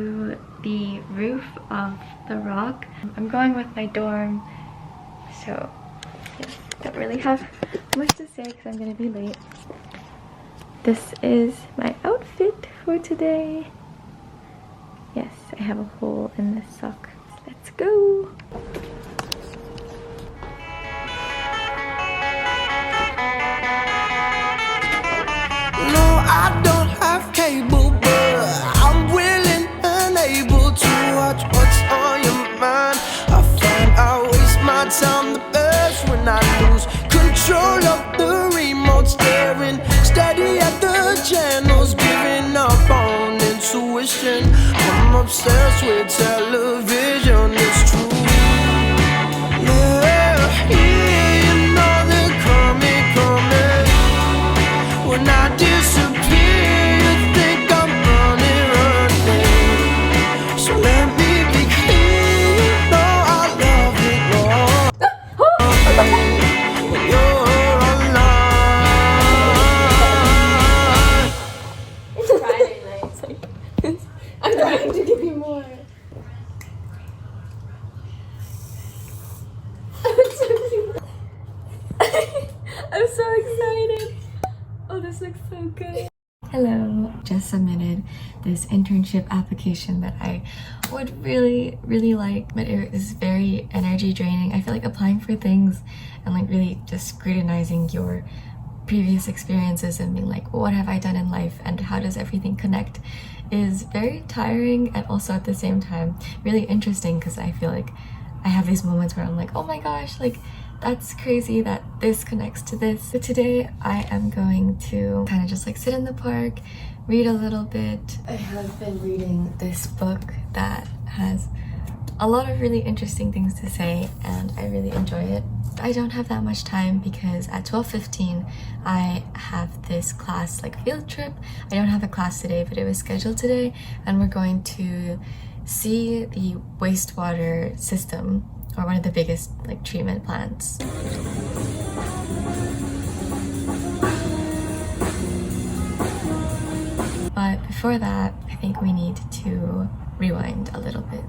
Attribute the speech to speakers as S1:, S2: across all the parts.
S1: to the roof of the rock. I'm going with my dorm, so yeah, don't really have much to say because I'm gonna be late. This is my outfit for today. Yes, I have a hole in this sock. Let's go!
S2: I don't have cable, but I'm willing and able to watch what's on your mind. I find I waste my time the best when I lose control of the remote, staring steady at the channels, giving up on intuition. I'm obsessed with television, it's true. Yeah, you know they're coming. When I disappear, you think I'm running. So let me be clear, you know I love it more. When you're alive.
S1: It's Friday night. I'm trying to give you more. I'm so excited. Oh, this looks so good. Hello. Just submitted this internship application that I would really like, but it is very energy draining. I feel like applying for things and like really just scrutinizing your previous experiences and being like, what have I done in life and how does everything connect is very tiring and also at the same time really interesting, because I feel like I have these moments where I'm like, oh my gosh, like that's crazy that this connects to this. So today I am going to kind of just like sit in the park, read a little bit. I have been reading this book that has a lot of really interesting things to say and I really enjoy it. I don't have that much time because at 12:15 I have this class, like field trip. I don't have a class today, but it was scheduled today and we're going to see the wastewater system, or one of the biggest like treatment plants. But before that, I think we need to rewind a little bit.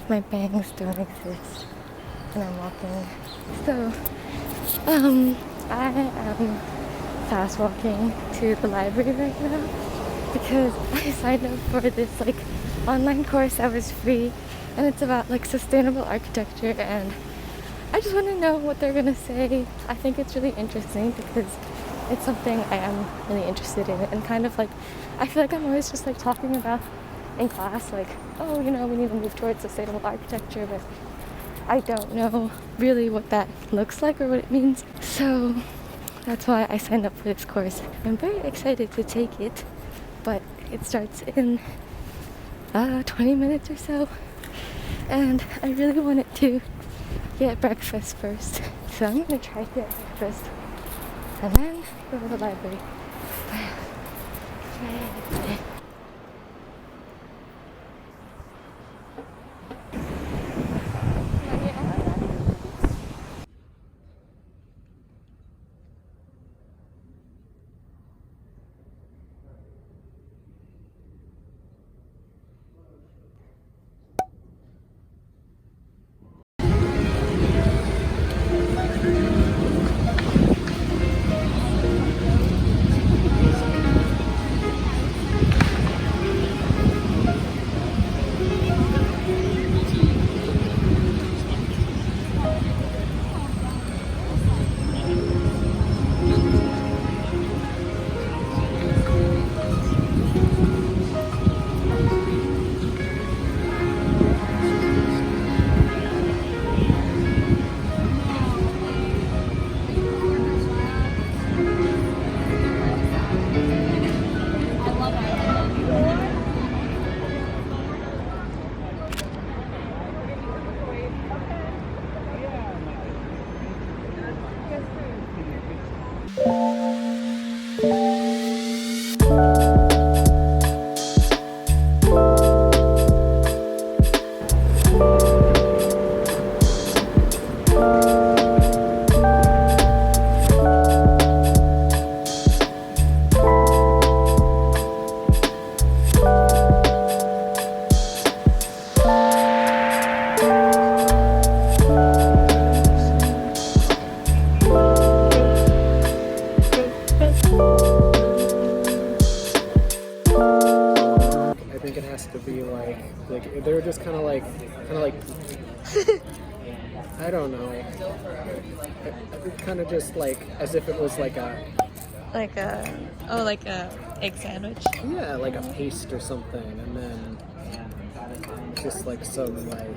S1: My bangs don't exist and I'm walking. So, I am fast walking to the library right now because I signed up for this like online course that was free, and it's about like sustainable architecture, and I just want to know what they're gonna say. I think it's really interesting because it's something I am really interested in, and kind of like I feel like I'm always just like talking about in class, like, oh, you know, we need to move towards sustainable architecture, but I don't know really what that looks like or what it means. So that's why I signed up for this course. I'm very excited to take it, but it starts in 20 minutes or so, and I really wanted to get breakfast first. So I'm gonna try to get breakfast and then go to the library.
S3: They were just kind of like, I don't know, kind of just like as if it was like a
S1: egg sandwich.
S3: Yeah, like a paste or something, and then just like some like